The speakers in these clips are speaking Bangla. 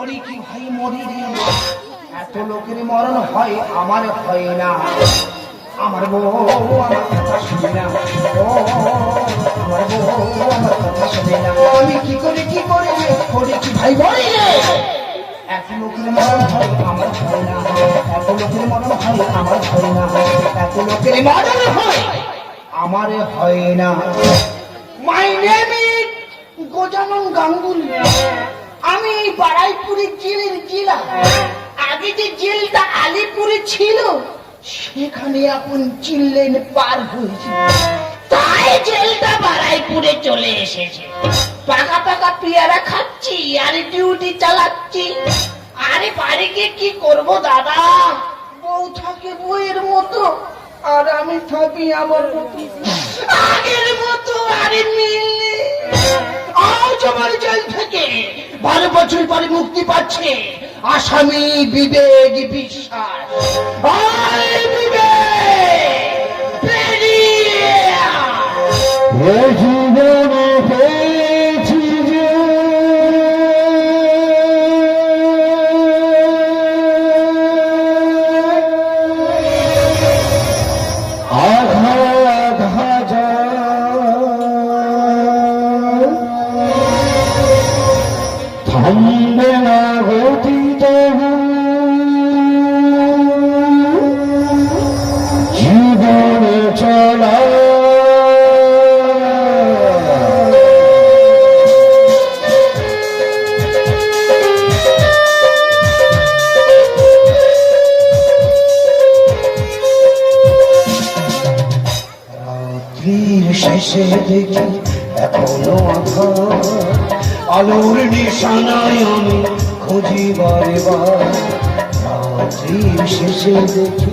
মরি কি ভাই মরি রে, এত লোকের মরণ হয় আমার হয় না। আমার বউ আমার কথা শুনে না, ও আমার বউ আমার কথা শুনে না। আমি কি করে রে মরি কি ভাই মরি রে, এত লোকের মরণ হয় আমার হয় না, এত লোকের মরণ হয় আমার হয় না, এত লোকের মরণ হয় আমার হয় না। My name is Gajanan Ganguly. আমি বারাইপুরের জেলের জেলা। আগে যে জেলটা আলিপুরে ছিল সেখানে এখন চিল্লেন পার হয়েছে, তাই জেলটা বারাইপুরে চলে এসেছে। পাকা পাকা পেয়ারা খাচ্ছি আর ডিউটি চালাচ্ছি। আরে বাড়ি গিয়ে কি করবো দাদা, বউ থাকে বউয়ের মতো আর আমি থাকি আমার মতো, আগের মতো। আরে মিললে আজ আমার জেল থেকে 12 বছর পরে মুক্তি পাচ্ছে আসামি বিবেক বিশ্বাস। জীবনে পেয়েছি যে আঘাত থামবে না গতি তবু জীবনে চলা। শেষে দেখি এখনো আঘাত, আলোর নিশানায় আমি খুঁজি বারে বার। রাত্রির শেষে দেখি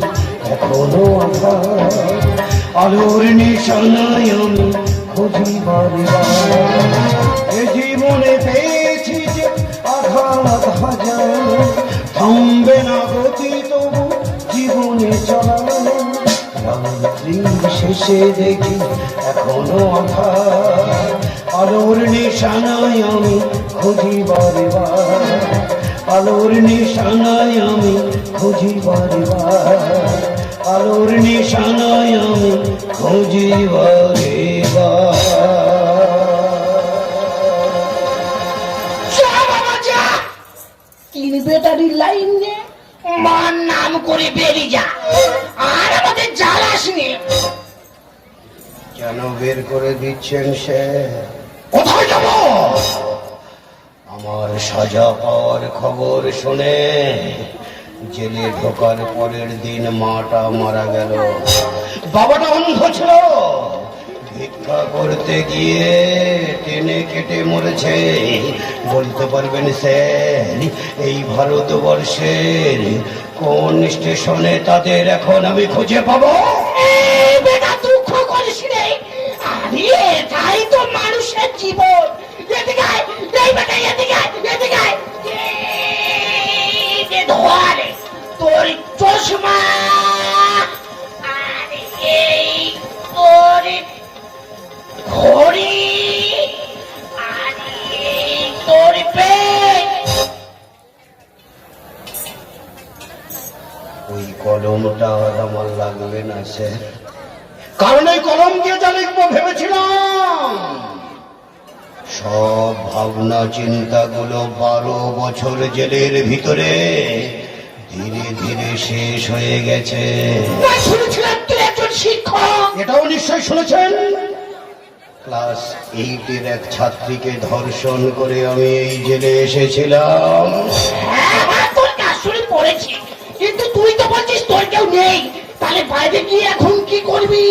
এখনো আঘাত, আলোর নিশানায় আমি খুঁজি বারে বার। এ জীবনে পেয়েছি যে আঘাত হাজার, থামবে না গতি তবু জীবনে চলা। রাত্রির শেষে দেখি এখনো আঘাত, আলোর নিশানায় আমি খুঁজি বারে বার, আলোর নিশানায় আমি খুঁজি বারে বার, আলোর নিশানায় আমি খুঁজি বারে বার। তিন বেটারি লাইন নে, মার নাম করে বেরিয়ে যা, আর আমাদের জ্বালাস নে। কেন বের করে দিচ্ছেন সে? কোথায় যাব? আমার সাজা পাওয়ার খবর শুনে জেলে ঢোকার পরের দিন মাটা মারা গেল। বাবাটা অন্ধ ছিল, ভিক্ষা করতে গিয়ে টেনে কেটে মরেছে। বলতে পারবেন স্যার এই ভারতবর্ষের কোন স্টেশনে তাদের এখন আমি খুঁজে পাবো? বেটা দুঃখ করিস রে, আরে এটাই তো মানুষের জীবন। এদিকে আয়, এই বেটা এদিকে আয়, এদিকে আয়। এই ধর তোর চশমা, আর এই তোর ঘড়ি, আর এই তোর পেন। ওই কলমটা আমার লাগবে না স্যার, কারণ এই কলম দিয়ে যা লিখবো ভেবেছিলাম সব ভাবনা চিন্তাগুলো 12 বছর জেলের ভিতরে ধীরে ধীরে শেষ হয়ে গেছে। শুনেছিলাম তুই একজন শিক্ষক, এটাও নিশ্চয় শুনেছেন। ক্লাস 8-এর এক ছাত্রীকে ধর্ষণ করে আমি এই জেলে এসেছিলাম। তোর কাশুরি পড়েছি, কিন্তু তুই তো বলছিস তোর কেউ নেই, তাহলে বাইরে গিয়ে এখন কি করবি?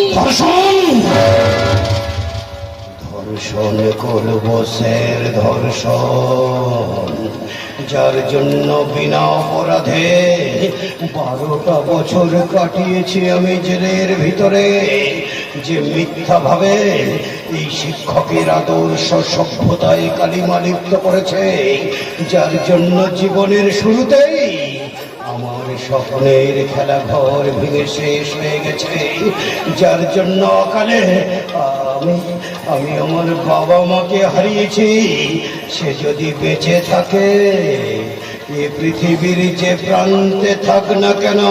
ধর্ষণ করবো স্যার, ধর্ষণ, যার জন্য বিনা অপরাধে 12টা বছর কাটিয়েছি আমি জেলের ভিতরে। যে মিথ্যা ভাবে এই শিক্ষকের আদর্শ সভ্যতায় কালিমা লিপ্ত করেছে, যার জন্য জীবনের শুরুতেই আমার স্বপ্নের খেলাঘর ভেঙে শেষ হয়ে গেছে, যার জন্য অকালে আমি আমার বাবা মাকে হারিয়েছি। সে যদি বেঁচে থাকে এ পৃথিবীর যে প্রান্তে থাক না কেন,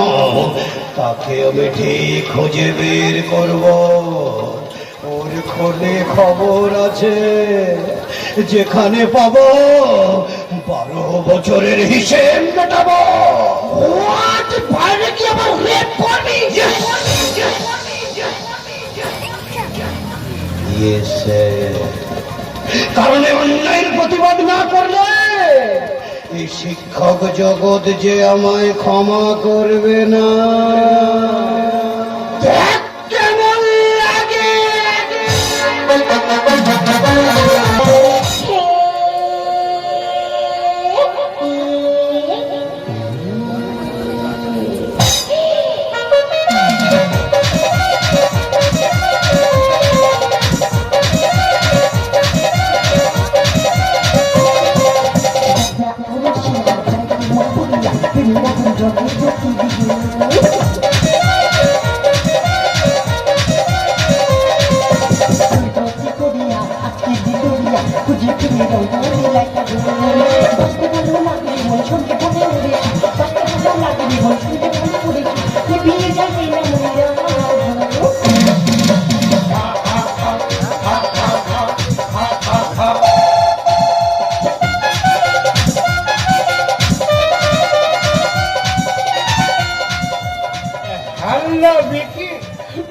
তাকে আমি ঠিক খুঁজে বের করব। ওর খোলে খবর আছে, যেখানে পাবো 12 বছরের হিসেব মেটাবো। বাইরে কি আমার রেপ করবি? কারণ অন্যায়ের প্রতিবাদ না করলে এই শিক্ষক জগৎ যে আমায় ক্ষমা করবে না। দেখ কেমন লাগে।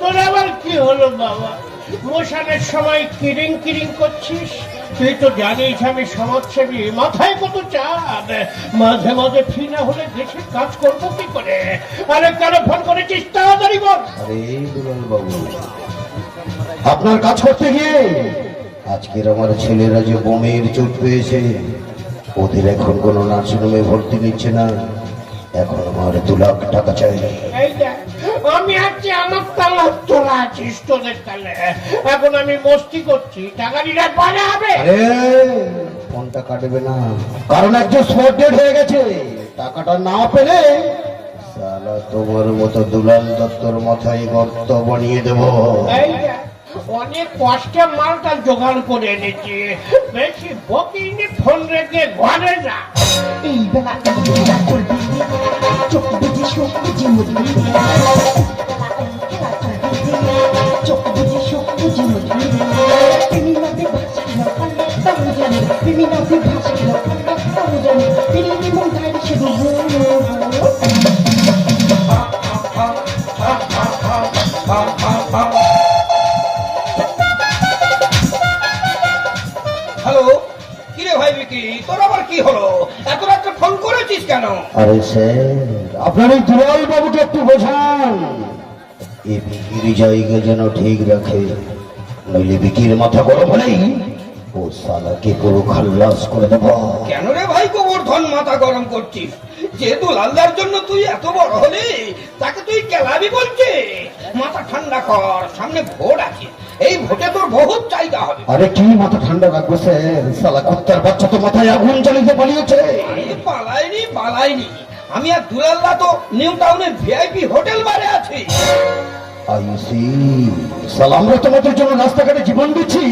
তোর আবার কি হলো বাবা? মোশনের সময় কিরিং কিরিং করছিস? তুই তো জানিস আমি সমাজসেবী, মাথায় কত চাপ। মাঝে মাঝে ফি না হলে দেশের কাজ করবো কি করে? আরে কেন ফোন করেছিস তাড়াতাড়ি বল। আরে দুলাল বাবু, আপনার কাজ করতে গিয়ে আজকের আমার ছেলেরা যে বোমের চোট পেয়েছে, ওদের এখন কোনো নার্সিংহোমে ভর্তি নিচ্ছে না। এখন আমার 2 লাখ টাকা চাই। এই দেখ, আমি আছি আমার তালা, তোরা আছিস তোদের তালে। এখন আমি মস্তি করছি, টাকা দিলে পরে হবে। আরে ফোনটা কাটবে না, কারণ একজন স্পট ডেড হয়ে গেছে। টাকাটা না পেলে সালা তোমার মতো দুলাল দত্তর মাথায় গর্ত বানিয়ে দেবো। এই দেখ, অনেক কষ্টে মালটা জোগাড় করে এনেছি। বেশি বকিনি, ফোন রেখে ঘরে যা। এই বেলা খেলা করবি, চোখ বুঝে শোক বুঝে মরবি। চোখ বুঝে শোক বুঝে মরবি। প্রেমিনাতে ভাসিল কালে তাও জানে, প্রেমিনাতে ভাসিল কালে তাও জানে, প্রেমিনী মন গাড়ি সে হ্যালো, কিরে ভাই বিকি, তোর আবার কি হলো? এত রাত্রে ফোন করেছিস কেন? আরে স্যার, আপনার এই দুলাল বাবুকে একটু বোঝান, এই বিকির জায়গা যেন ঠিক রাখে, নইলে বিকির মাথা গরম হলেই ও সালাকে পুরো খাল্লাস করে দেবো। কেন রে ভাই গোবর্ধন মাথা গরম করছিস? যেহেতু লালদার জন্য তুই এত বড় হলি, তাকে তুই কেলাবি বলছিস? মাথা ঠান্ডা কর, সামনে ভোট আছে, এই ভোটে তোর বহুত চাহিদা হবে। আরে কি মাথা ঠান্ডা রাখবো স্যার, সালা কুত্তার বাচ্চা তো মাথায় আগুন জ্বালিয়ে পালিয়েছে। আরে পালাইনি, আমি আর দুলাল্লা তো নিউ টাউনের ভিআইপি হোটেল বারে আছি। আইসি সালা, আমরা তোমাদের জন্য রাস্তাঘাটে জীবন দিচ্ছি,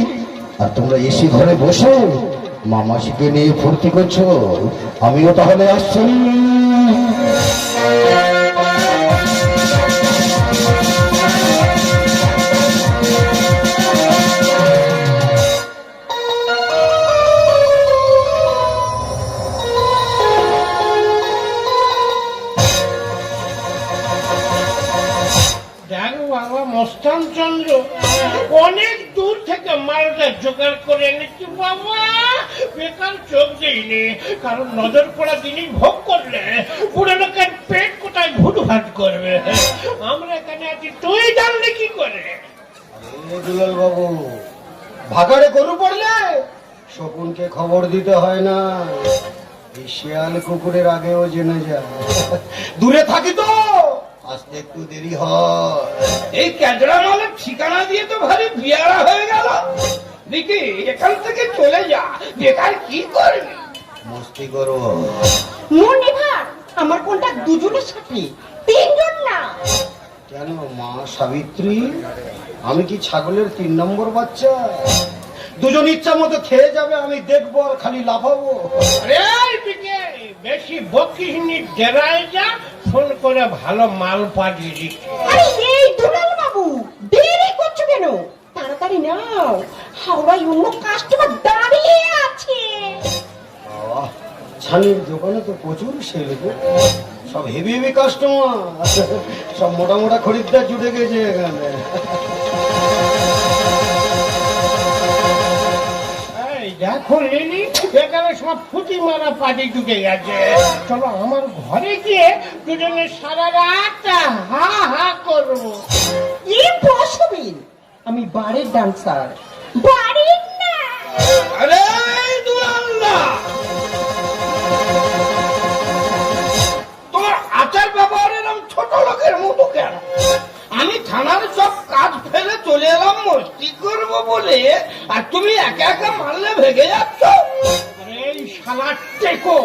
আর তোমরা এসি ঘরে বসে মামাসিকে নিয়ে ফুর্তি করছো। আমিও তাহলে আসছি। দেখ বাবা মস্তান চন্দ্র, অনেক দূর থেকে মালটা জোগাড় করে এনেছি বাবা। বেকার চোখ দিইনি, কারণ নজর পড়া জিনিস ভোগ করলে পুরো লোকের পেট কোথায় ভুটভাট করবে। আমরা এখানে আছি, তুই জানলি কি করে? দুলাল বাবু, ভাগাড়ে গরু পড়লে শকুনকে খবর দিতে হয় না, এই শিয়াল কুকুরের আগেও জেনে যায়। দূরে থাকি তো আসতে একটু দেরি হয়। এই ক্যাজড়া মালের ঠিকানা দিয়ে তো ভারী বিয়ারা হয়ে গেল। দেখি এখান থেকে চলে যা, বেকার কি করবি? মস্তি করো। মুরনিভার আমার কোনটা দুজনের সাথে, 3 জন না। কেন মা সাবিত্রী, আমি কি ছাগলের 3 নম্বর বাচ্চা? দুজন ইচ্ছা মতো খেয়ে যাবে, আমি দেখবো আর খালি লাফাবো। আরে বিকে, বেশি বকিসনি, ডেরায় যা, ফোন করে ভালো মাল পাঠিয়ে দিচ্ছি। আরে এই দুলাল বাবু, দেরি করছো কেন? তাড়াতাড়ি নাও, হাওড়ায় অন্য কাস্টমার দাঁড়িয়ে আছে। বাবা, ছানির দোকানে তো প্রচুর সেল গো। সব হেভি হেভি কাস্টমার, সব মোটা মোটা খরিদ্দার জুটে গেছে এখানে। এই দেখো লিলি, এখানে সব ফুটি মারা পাটি ঢুকে গেছে। চলো আমার ঘরে গিয়ে দুজনে সারা রাত হা হা করবো। ইম্পসিবল, আমি বাড়ির ডান্সার, বাড়ির না। আরে দুলাল্লা, তোমার আচার ব্যবহার এরকম ছোট লোকের মতো কেন? আমি থানার সব কাজ ফেলে চলে এলাম মস্তি করবো বলে, আর তুমি একা একা মারলে ভেগে যাচ্ছ। এই শালা টেকো,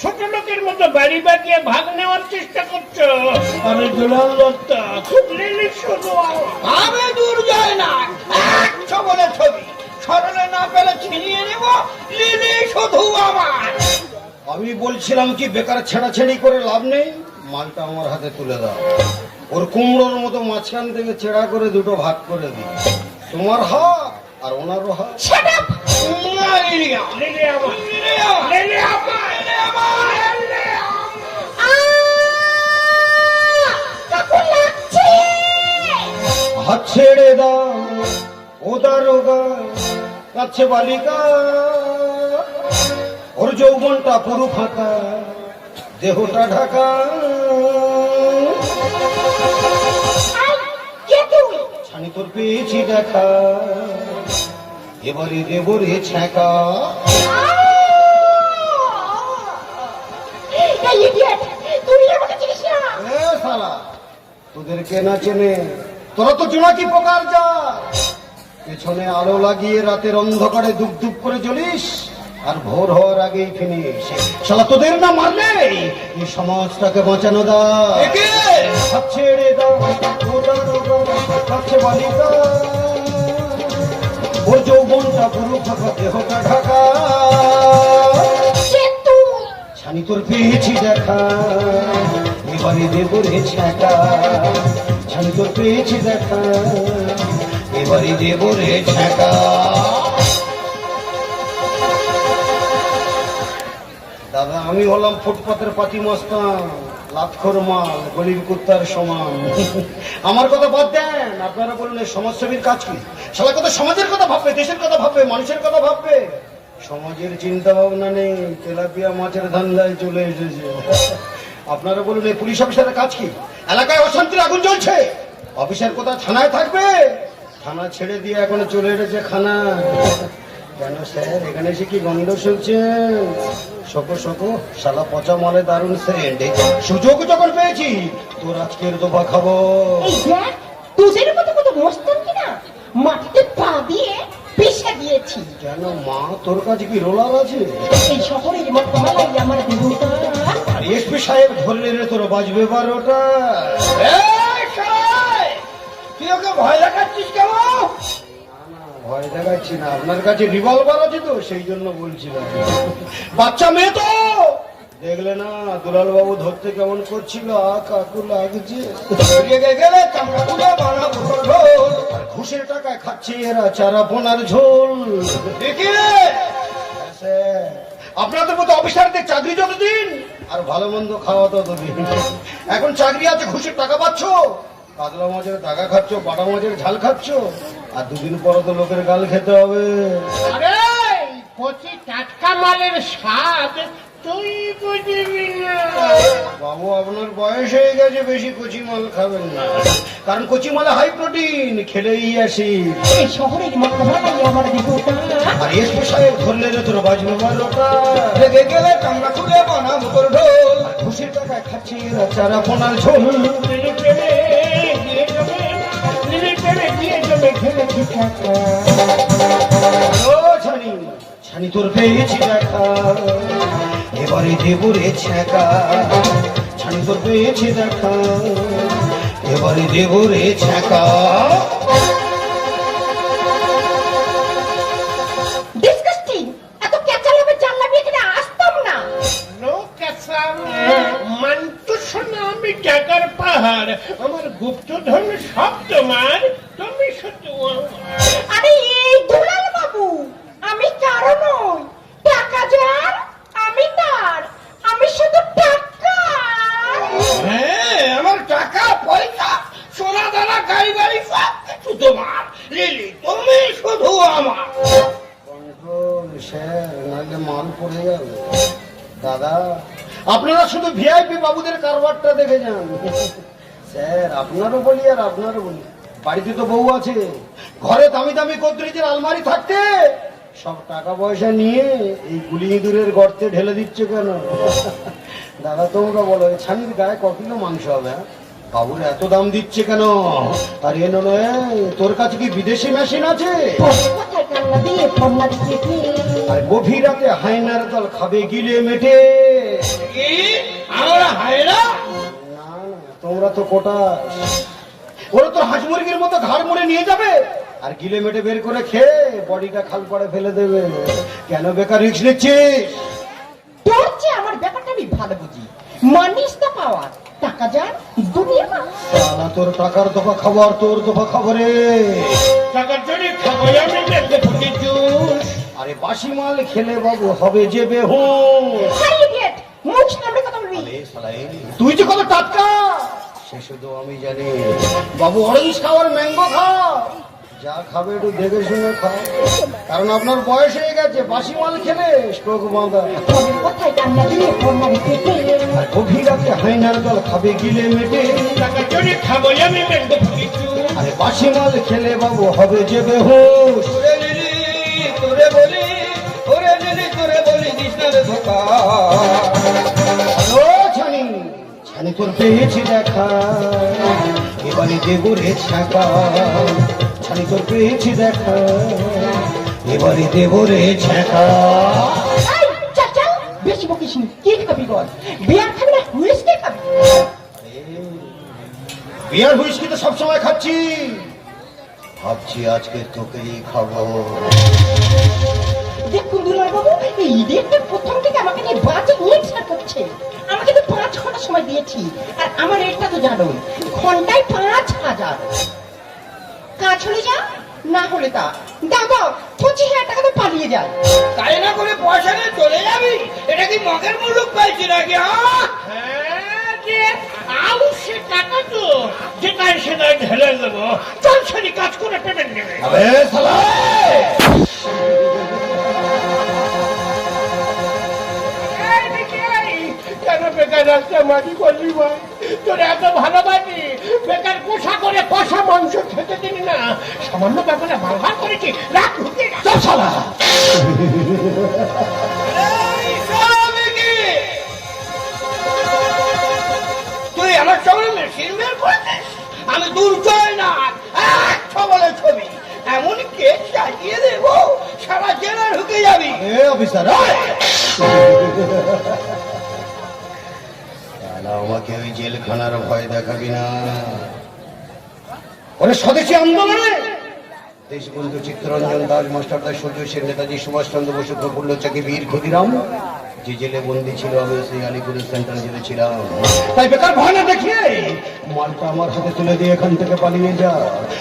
ছোট লোকের মতো বাড়ি বাগিয়ে ভাগ নেওয়ার চেষ্টা করছো। আমি দুলাল দত্তা, খুব লিলি শুধু আমি দূর যায় না, একশো বলে ছবি সরলে না পেলে ছিনিয়ে নেব, লিলি শুধু আমার। আমি বলছিলাম কি, বেকার ছেঁড়াছেড়ি করে লাভ নেই, মালটা আমার হাতে তুলে দাও। ওর কুমড়োর মতো মাঝখান থেকে ছেঁড়া করে দুটো ভাগ করে দিই, তোমার হাত আর ওনারও হাত। Shut up. লিলি আমার, লিলি আমার, লিলি আমার, লিলি আমার, লিলি আমার, লিলি কাকু লাগছে। হাত ছেড়ে দাও ও দারোগা, কাছে বালিকা, ওর যৌবনটা পুরো ফাঁকা, দেহটা ঢাকা। কে তুই? ছানি তোর পেয়েছি দেখা, এবারে দেব রে ছ্যাঁকা। এই ইডিয়েট, তুই আমাকে চিনিস না? এ শালা, তোদেরকে না চেনে, তোরা তো জোনাকি পোকার যা। পেছনে আলো লাগিয়ে রাতের অন্ধকারে দুপ দুপ করে জ্বলিস, আর ভোর হওয়ার আগেই ফিনিস। শালা তোদের না মারলে এই সমাজটাকে বাঁচানো দাও। হাত ছেড়ে দাও ও দারোগা, কাছে বালিকা, ওর যৌবনটা পুরো ফাঁকা, দেহটা ঢাকা। কে তুই? ছানি তোর পেয়েছি দেখা, এবারে দেব রে ছ্যাঁকা। ছানি তোর পেয়েছি দেখা, এবারে দেব রে ছ্যাঁকা। দাদা, আমি হলাম ফুটপাতের পাতি মস্তান, লাক্ষর মাল, গলির কুত্তার সমান। আমার কথা বাদ দেন, আপনারা বলুন এই সমাজসেবীর কাজ কি? শালা কথা সমাজের কথা ভাববে, দেশের কথা ভাববে, মানুষের কথা ভাববে। সমাজের চিন্তা ভাবনা নেই, তেলাপিয়া মাছের ধান্দায় চলে এসেছে। আপনারা বলুন এই পুলিশ অফিসারের কাজ কি? এলাকায় অশান্তির আগুন জ্বলছে, অফিসার কোথায় থানায় থাকবে? থানা ছেড়ে দিয়ে এখন চলে এসেছে খানা। কেন স্যার, এখানে এসে কি গন্ধ শুনছেন? শোকো শোকো, শালা পচা মালে দারুণ সেন্ট। সুযোগ যখন পেয়েছি, তোর আজকের দোবা খাবো। এই দেখ, তোদের মতো কত মস্তান কিনা মাটিতে পা দিয়ে পিষে দিয়েছি। কেন মা, তোর কাছে কি রোলার আছে? এই শহরের মতমালাই আমার দেবতা। আর এসপি সাহেব ধরলে রে তোর বাজবে 12টা। এই শালা, তুই ওকে ভয় দেখাচ্ছিস কেন? ভয় দেখাচ্ছি না, আপনার কাছে রিভলভার আছে তো সেই জন্য বলছিলাম। বাচ্চা মেয়ে তো দেখলে না, দুলাল বাবু ধরতে কেমন করছিল, কাকু লাগছে। রেগে গেলে চামড়া তুলে বানাবো তোর ঢোল। আর ঘুষের টাকায় খাচ্ছে এরা চারা পোনার ঝোল। দেখি আপনাদের মতো অফিসারদের চাকরি যতদিন, আর ভালো মন্দ খাওয়া ততদিন। এখন চাকরি আছে, ঘুষের টাকা পাচ্ছ, কাতলা মাছের টাকা খাচ্ছ, বাটা মাছের ঝাল খাচ্ছ, আর দুদিন পরে তো লোকের গাল খেতে হবে। আরে কচি টাটকা মালের স্বাদ তুই বুঝবি না। বাবু, আপনার বয়স হয়ে গেছে, বেশি কচি মাল খাবেন না, কারণ কচি মালে হাই প্রোটিন, খেলেই আসি। এই শহরের মতমালাই আমার দেবতা। আর এসপি সাহেব ধরলে রে তোর বাজবে 12টা। রেগে গেলে চামড়া তুলে বানাবো তোর ঢোল। আর ঘুষের টাকায় খাচ্ছে এরা চারা পোনার ঝোল। লিলি প্রেমে দিয়ে জমে, লিলি প্রেমে দিয়ে জমে খেলেছি টাকা। ও ছানি, ছানি তোর পেয়েছি দেখা, এবারে দেব রে ছ্যাঁকা। ছানি তোর পেয়েছি দেখা, এবারে দেব রে ছ্যাঁকা। ডিসকাস্টিং, এত ক্যাচালাবে জানলাবি এখানে আসতাম না। লোক টাকার পাহাড়, আমার গুপ্তধন সব তোমার, তুমি শুধু আমার। আরে এই দুলাল বাবু, আমি কারো নই, টাকা যার আমি তার, আমি শুধু টাকা। হ্যাঁ, আমার টাকা পয়সা সোনা দানা গাড়ি বাড়ি সব কিছু তোমার। লিলি, তুমি শুধু আমার। কন্ট্রোল স্যার, নাহলে মাল পড়ে যাবে। দাদা, আপনারা শুধু ভিআইপি বাবুদের কারবারটা দেখে যান। স্যার, আপনারও বলি আর আপনারও বলি, বাড়িতে তো বউ আছে, ঘরে দামি দামি গোদরেজের আলমারি থাকতে সব টাকা পয়সা নিয়ে এই গুলি ইঁদুরের গর্তে ঢেলে দিচ্ছে কেন? দাদা, তোমরা বলো, এই ছানির গায়ে ক কিলো মাংস হবে? হ্যাঁ? বাবুর এত দাম দিচ্ছে কেন? আর এ নয়, তোর কাছে কি বিদেশি মেশিন আছে? কোথায় কান্না দিয়ে ফন্না দিচ্ছে? আর গভীর রাতে হায়নার দল খাবে গিলে মেটে। কি? আমরা হায়না? না না, তোমরা তো কোটা, ওরা তো হাঁস মুরগির মতো ঘাড় মুড়ে নিয়ে যাবে আর গিলে মেটে বের করে খেয়ে বডিটা খাল পাড়ে ফেলে দেবে। কেন বেকার রিস্ক নিচ্ছিস? তোর চেয়ে আমার ব্যাপারটা আমি ভালো বুঝি। মানিস তো পাওয়ার, টাকা যার দুনিয়া মা। সালা, তোর টাকার দফা খাবার, তোর দফা খাবারে। টাকার জন্য খাবো আমি দেখতে ফুটি জুস। আরে বাসি মাল খেলে বাবু হবে যে বেহুশ। হাই ইডিয়েট, মুখ সামনে কথা বলবি। আরে শালা, তুই যে কত টাটকা সে শুধু আমি জানি। বাবু অরেঞ্জ খাওয়ার ম্যাঙ্গো খাও, যা খাবে একটু দেখে শুনে খাও, কারণ আপনার বয়স হয়ে গেছে, বাসি মাল খেলে স্ট্রোক বাঁধা। তবে কোথায় কান্না দিয়ে ফন্না দিচ্ছে? আর গভীর রাতে হাইনার দল খাবে গিলে মেটে। টাকার জন্য খাবো আমি দেখতে ফুটি জুস। আরে বাসি মাল খেলে বাবু হবে যে বেহুশ। ওরে লিলি, তোরে বলি, ওরে লিলি, তোরে বলি কৃষ্ণের ধোকা। হ্যালো ছানি, ছানি তোর পেয়েছি দেখা, এবারে দেবো রে ছাকা। ছানি তোর পেয়েছি দেখা, এবারে দেবো রে ছাকা। এই, চাচা, বেশি বকিস নি। কি খাবি বল? বিয়ার খাবি না হুইস্কি খাবি? বিয়ার হুইস্কি তো সবসময় খাচ্ছি, ভাবছি আজকে তোকেই খাবো। দেখুন দুলাল বাবু, এই ইডিয়েটটা প্রথম থেকে আমাকে নিয়ে বাজে হিংসা করছে। আমাকে তো 5 ঘন্টা সময় দিয়েছি, আর আমার রেটটা তো জানো, ঘন্টায় 5,000। কাজ হলে যা, না হলে তা। দাদা, 25,000 টাকা তো পালিয়ে যায়। তাই না করে পয়সা নিয়ে চলে যাবি? এটা কি মগের মুলুক পাইছি নাকি? হ্যাঁ, যে আউসে টাকা তো যেটাই সেটাই ঢেলে দেবো। চল সারি কাজ করে পেমেন্ট নেবে। আবে শালা, এই দেখি, এই, কেন বেকার রাস্তা মাটি করলি ভাই? তোর এত ভালোবাসি, বেকার কোষা করে কষা মাংস খেতে দিবি না? সামান্য ব্যাপারে ব্যবহার করেছি, রাখ ঢুকে যা। চল শালা। এই শ্রমিকি! তুই আমার সঙ্গে মেশিন বের করেছিস? আমি দুর্জয় না, এক ছবলে ছবি এমন কেস সাজিয়ে দেবো, সারা জেলা ঢুকে যাবি। এ অফিসার, আমাকে ওই জেলখানার ভয় দেখাবি না। ওরে স্বদেশী আন্দোলনে দেশবন্ধু চিত্তরঞ্জন দাস, মাস্টারদা সূর্য সেন, নেতাজি সুভাষচন্দ্র বসু, প্রফুল্ল চাকি, বীর ক্ষুদিরাম যে জেলে বন্দি ছিল, আমি সেই আলিপুরের সেন্ট্রাল জেলে ছিলাম। তাই বেকার ভয় না দেখিয়ে মালটা আমার হাতে তুলে দিয়ে এখান থেকে পালিয়ে যা।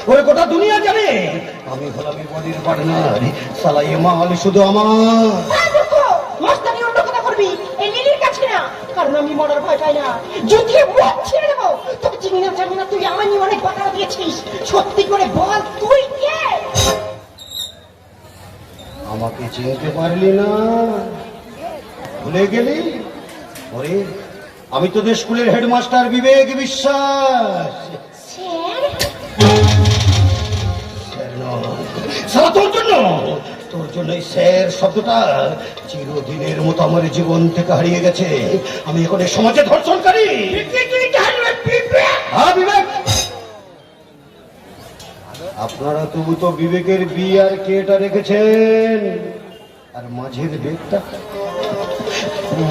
ওরে গোটা দুনিয়া জানে আমি হলাম এই বডির পার্টনার। সালা, এ মাল শুধু আমার। মাস্টারি অন্য কথা করবি, এই লিলির কাছে না, কারণ আমি মরার ভয় পাই না। যুদ্ধে মুখ ছেড়ে দেবো। তোকে চিনি না জানি না, তুই আমার নিয়ে অনেক কথা দিয়েছিস। সত্যি করে বল, তুই কে? আমাকে চিনতে পারলি না? ভুলে গেলি? ওরে, আমি তোদের স্কুলের হেডমাস্টার বিবেক বিশ্বাস। স্যার, স্যার নয়, সালা তোর জন্য, তোর জন্য এই স্যার শব্দটা চিরদিনের মতো আমার জীবন থেকে হারিয়ে গেছে। আমি এখন এই সমাজে ধর্ষণকারী। তুই জানবে পিঁপড়ে? হ্যাঁ বিবেক, আপনারা তবু তো বিবেকের বি আর কেটা রেখেছেন, আর মাঝের বেগটা,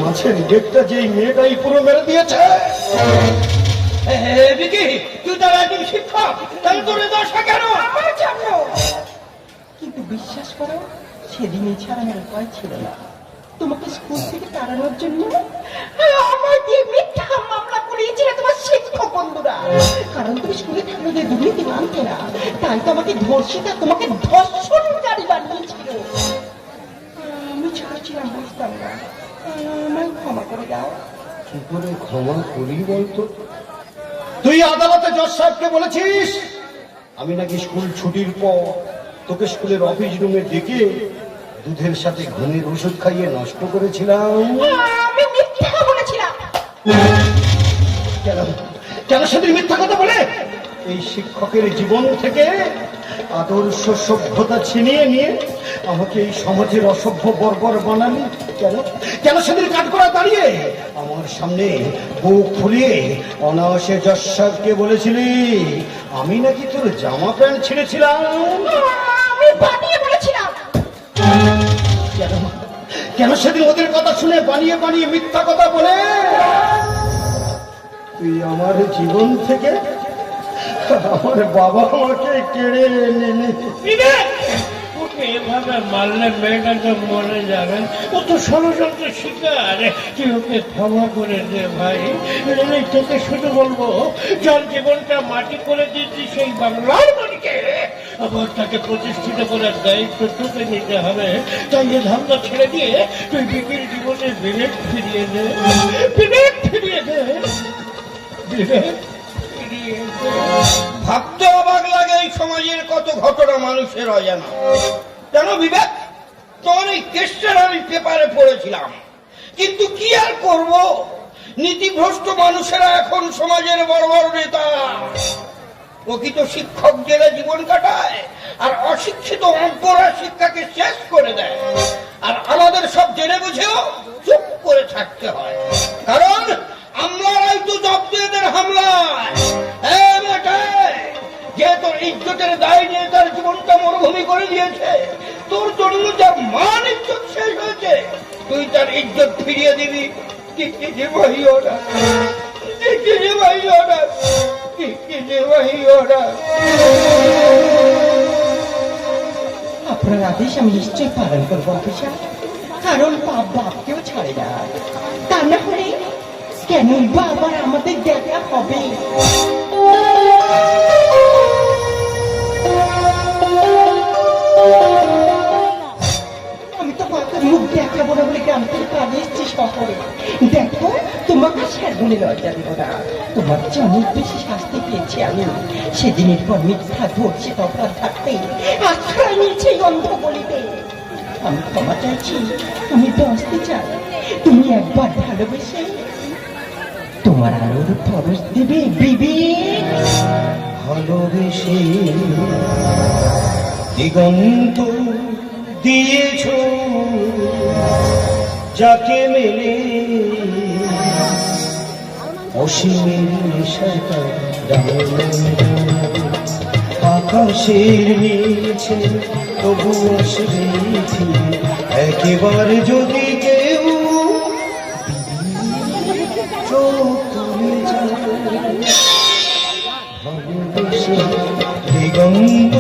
মাঝের বেগটা যেই মেয়েটাই পুরো মেরে দিয়েছে। বিকি, তুই তার একজন শিক্ষক, তাহলে তোর দশা কেন? আমার জন্য। কিন্তু বিশ্বাস করো, সেদিনই ছাড়া আমার উপায় ছিল না। তোমাকে স্কুল থেকে তাড়ানোর জন্য আমাকে মিথ্যা মামলা করিয়েছিলে তোমার জানতে না, তাই তো আমাকে ধর্ষিতা তোমাকে ধর্ষণকারী বানিয়েছিল। আমি ছেড়েছিলাম, বুঝতাম না। আমায় ক্ষমা করে দাও। কি করে ক্ষমা করি বলতো? তুই আদালতে জজ সাহেবকে বলেছিস আমি নাকি স্কুল ছুটির পর তোকে স্কুলের অফিস রুমে ডেকে দুধের সাথে ঘুমের ওষুধ খাইয়ে নষ্ট করেছিলাম। আমি মিথ্যা বলেছিলাম। কেন কেন সেদিন মিথ্যা কথা বলে এই শিক্ষকের জীবন থেকে আদর্শ সভ্যতা ছিনিয়ে নিয়ে আমাকে এই সমাজের অসভ্য বর্বর বানালি? কেন কেন সেদিন কাঠগড়া দাঁড়িয়ে আমার সামনে বুক ফুলিয়ে অনায়াসে জজ সাহেবকে বলেছিলি আমি নাকি তোর জামা প্যান্ট ছিঁড়েছিলাম? আমি বানিয়ে বলেছিলাম। কেন কেন সেদিন ওদের কথা শুনে বানিয়ে বানিয়ে মিথ্যা কথা বলে তুই আমার জীবন থেকে আমার বাবা মাকে কেড়ে নিলি? বিবেক, ওকে এভাবে মারলে মেয়েটা তো মরে যাবে। ও তো ষড়যন্ত্র শিকার। তুই ওকে ক্ষমা করে দে ভাই। তোকে শুধু বলবো, যার জীবনটা মাটি করে দিয়েছি সেই বাংলার মাটিকে আবার তাকে প্রতিষ্ঠিত করার দায়িত্ব তোকে নিতে হবে। তাই এ ধান্দা ছেড়ে দিয়ে তুই বিপির জীবনে বিবেক ফিরিয়ে দে। বিবেক ফিরিয়ে দে। বিবেক ফিরিয়ে দে। ভাবতে অবাক লাগে এই সমাজের কত ঘটনা মানুষের অজানা। কেন বিবেক, তোমার এই কেসটার আমি পেপারে পড়েছিলাম, কিন্তু কি আর করব, নীতিভ্রষ্ট মানুষেরা এখন সমাজের বড় বড় নেতা। প্রকৃত শিক্ষক জেলে জীবন কাটায় আর অশিক্ষিত অজ্ঞরা শিক্ষাকে শেষ করে দেয়। আর আমাদের সব জেনে বুঝেও চুপ করে থাকতে হয়, কারণ আমরাই তো জব্দ এদের হামলায়। যে তোর ইজ্জতের দায় নিয়ে তার জীবনটা মরুভূমি করে দিয়েছে, তোর জন্য যার মান ইজ্জত শেষ হয়েছে, তুই তার ইজ্জত ফিরিয়ে দিবি? আপনার আদেশ আমি নিশ্চয়ই পালন করবো অফিসার, কারণ বাপ বাপকেও ছাড়ে না। তা না হলে কেনই বা আবার আমাদের দেখা হবে? আমি তো বাপের মুখ দেখাবো না বলে গ্রাম থেকে পালিয়ে এসছি শহরে। দেখো, তোমাকে স্যার বলে লজ্জা দেবো না। তোমার চেয়ে অনেক বেশি শাস্তি পেয়েছি আমি। সেদিনের পর মিথ্যা ধরছে তফা থাকতে আশ্রয় নিয়েছে এই অন্ধ বলিতে। আমি ক্ষমা চাইছি, তুমি বাঁচতে চাও। তুমি একবার ভালোবেসে তোমার আলোর পরশ দেবে বিবেক। ভালোবেসে দিগন্ত দিয়েছ যাকে মেলে অসীমের সাথে আকাশের নিচে তবু আসবে একেবারে যদি কেউ চোখ তুলে যায় ভালোবেসে দিগন্ত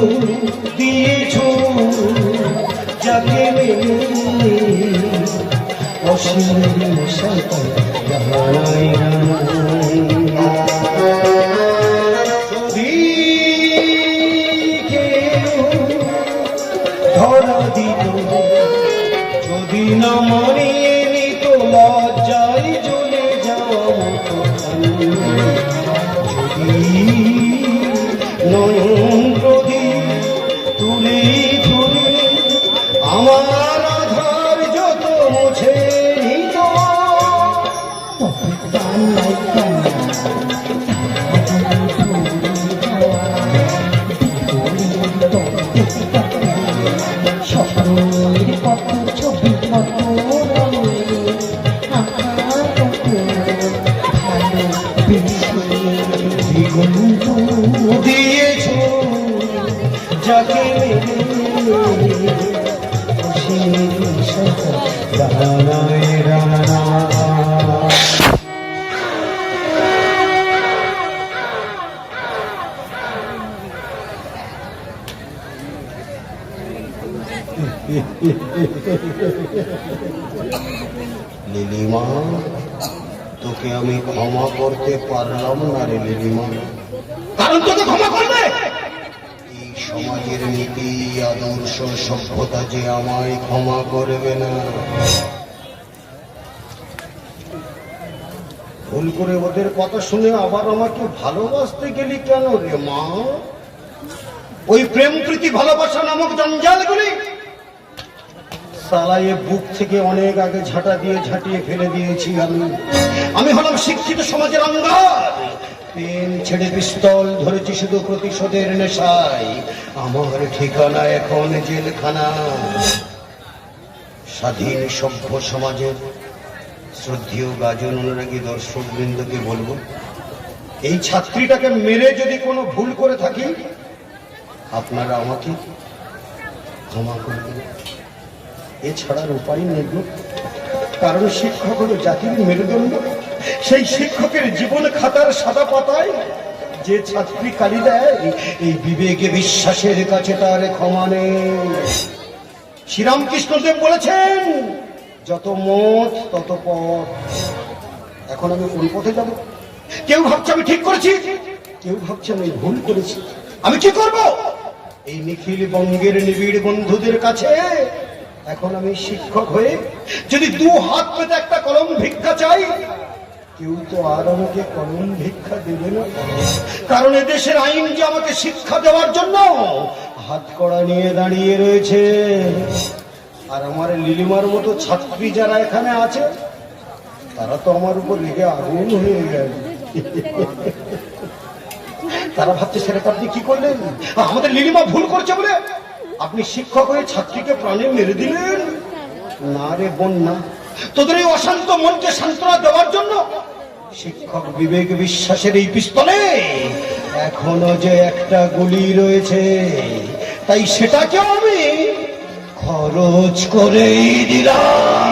দিয়েছ যাকে মেলে অসীমের সাথে যদি কেউ ধরা দিত, যদি না মানিয়ে নিত লজ্জায় জ্বলে যাওয়া মতো, যদি নয়ন প্রদীপ তুলে ধরে আমার আধার যত মুছে নিত, স্বপ্নের কত ছবি কত দিয়েছ যাকে রানায় রানা নীলিমা, তোকে আমি ক্ষমা করতে পারলাম না রে নীলিমা। কারণ তোকে ক্ষমা করবে সমাজের নীতি আদর্শ সভ্যতা যে আমায় ক্ষমা করবে না। ভুল করে ওদের কথা শুনে আবার আমাকে ভালোবাসতে গেলি কেন রে মা? ওই প্রেম প্রীতি ভালোবাসা নামক জঞ্জালগুলি সালায়ে বুক থেকে অনেক আগে ঝাঁটা দিয়ে ঝাঁটিয়ে ফেলে দিয়েছি আমি হলাম শিক্ষিত সমাজের অঙ্গার। পেন ছেড়ে পিস্তল ধরেছি শুধু প্রতিশোধের নেশায়। আমার ঠিকানা এখন জেলখানা। স্বাধীন সভ্য সমাজের শ্রদ্ধেয় গাজন অনুরাগী দর্শক বৃন্দকে বলবো, এই ছাত্রীটাকে মেরে যদি কোনো ভুল করে থাকি আপনারা আমাকে ক্ষমা করবেন। এছাড়ার উপায় নেই, কারণ শিক্ষক হলো জাতির মেরুদণ্ড। সেই শিক্ষকের জীবন খাতার সাদা পাতায় যে ছাত্রী কালি দেয়, এই বিবেকে বিশ্বাসের কাছে তার ক্ষমা নেই। শ্রীরামকৃষ্ণদেব বলেছেন, যত মত তত পথ। এখন আমি কোন পথে যাব? কেউ ভাবছে আমি ঠিক করেছি, কেউ ভাবছে আমি ভুল করেছি। আমি কি করব? এই নিখিল বঙ্গের নিবিড় বন্ধুদের কাছে এখন আমি শিক্ষক হয়ে যদি দু হাত পেতে একটা কলম ভিক্ষা চাই, কেউ তো আর আমাকে কলম ভিক্ষা দেবে না। কারণ এদেশের আইন যে আমাকে শিক্ষা দেওয়ার জন্য হাত কড়া নিয়ে দাঁড়িয়ে রয়েছে। আর আমার লিলিমার মতো ছাত্রী যারা এখানে আছে, তারা তো আমার উপর রেগে আগুন হয়ে গেল। তারা ভাবছে, সেটা আপনি কি করলেন? আমাদের লিলিমা ভুল করছে বলে আপনি শিক্ষক হয়ে ছাত্রীকে প্রাণে মেরে দিলেন। না রে বোন, না। তোদের এই অশান্ত মনকে সান্ত্বনা দেওয়ার জন্য শিক্ষক বিবেক বিশ্বাসের এই পিস্তলে এখনো যে একটা গুলি রয়েছে, তাই সেটাকে আমি খরচ করেই দিলাম।